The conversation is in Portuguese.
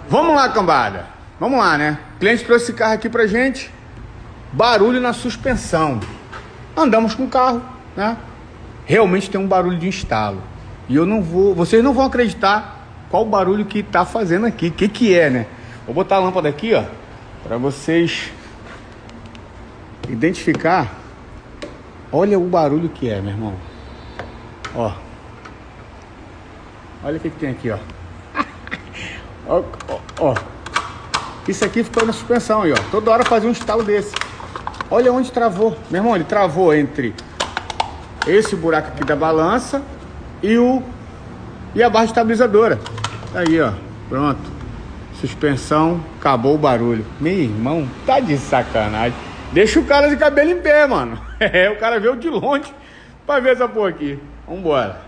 Vamos lá, cambada. Vamos lá, né? O cliente trouxe esse carro aqui pra gente. Barulho na suspensão. Andamos com o carro, né? Realmente tem um barulho de instalo. E eu não vou... Vocês não vão acreditar qual o barulho que tá fazendo aqui. O que é, né? Vou botar a lâmpada aqui, ó, pra vocês identificar. Olha o barulho que é, meu irmão. Ó. Olha o que tem aqui, ó. Ó. Isso aqui ficou na suspensão aí, ó. Toda hora fazia um estalo desse. Olha onde travou. Meu irmão, ele travou entre esse buraco aqui da balança e a barra estabilizadora. Tá aí, ó. Pronto. Suspensão, acabou o barulho. Meu irmão, tá de sacanagem. Deixa o cara de cabelo em pé, mano. O cara veio de longe pra ver essa porra aqui. Vambora.